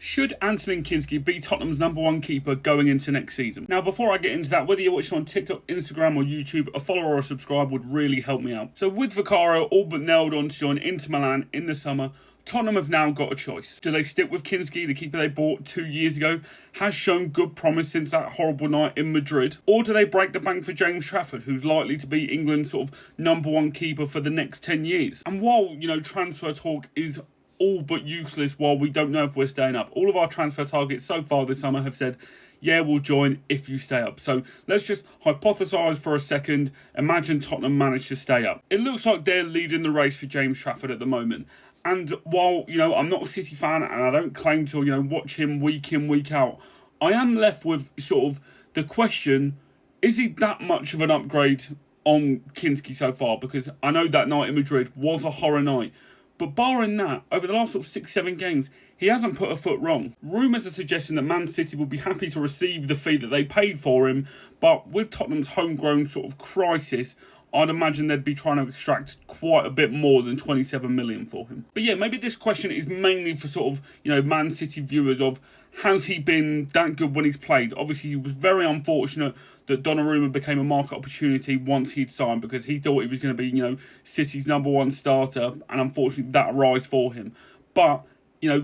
Should Anthony Kinski be Tottenham's #1 keeper going into next season? Now, before I get into that, whether you're watching on TikTok, Instagram or YouTube, a follow or a subscribe would really help me out. So with Vicario all but nailed on to join Inter Milan in the summer, Tottenham have now got a choice. Do they stick with Kinski, the keeper they bought 2 years ago, has shown good promise since that horrible night in Madrid? Or do they break the bank for James Trafford, who's likely to be England's sort of #1 keeper for the next 10 years? And while, transfer talk is all but useless while we don't know if we're staying up, all of our transfer targets so far this summer have said, yeah, we'll join if you stay up. So let's just hypothesise for a second. Imagine Tottenham managed to stay up. It looks like they're leading the race for James Trafford at the moment. And while, I'm not a City fan and I don't claim to, watch him week in, week out, I am left with sort of the question, is he that much of an upgrade on Kinski so far? Because I know that night in Madrid was a horror night. But barring that, over the last sort of 6-7 games, he hasn't put a foot wrong. Rumours are suggesting that Man City will be happy to receive the fee that they paid for him, but with Tottenham's homegrown sort of crisis, I'd imagine they'd be trying to extract quite a bit more than 27 million for him. But yeah, maybe this question is mainly for sort of, Man City viewers of, has he been that good when he's played? Obviously, he was very unfortunate that Donnarumma became a market opportunity once he'd signed because he thought he was going to be, City's #1 starter, and unfortunately that arrived for him. But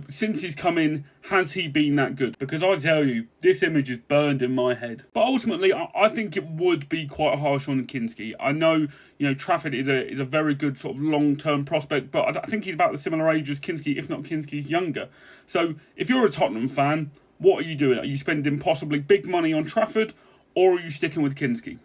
since he's come in, has he been that good? Because I tell you, this image is burned in my head. But ultimately, I think it would be quite harsh on Kinski. I know, Trafford is a very good sort of long-term prospect, but I think he's about the similar age as Kinski, if not Kinski's younger. So if you're a Tottenham fan, what are you doing? Are you spending possibly big money on Trafford, or are you sticking with Kinski?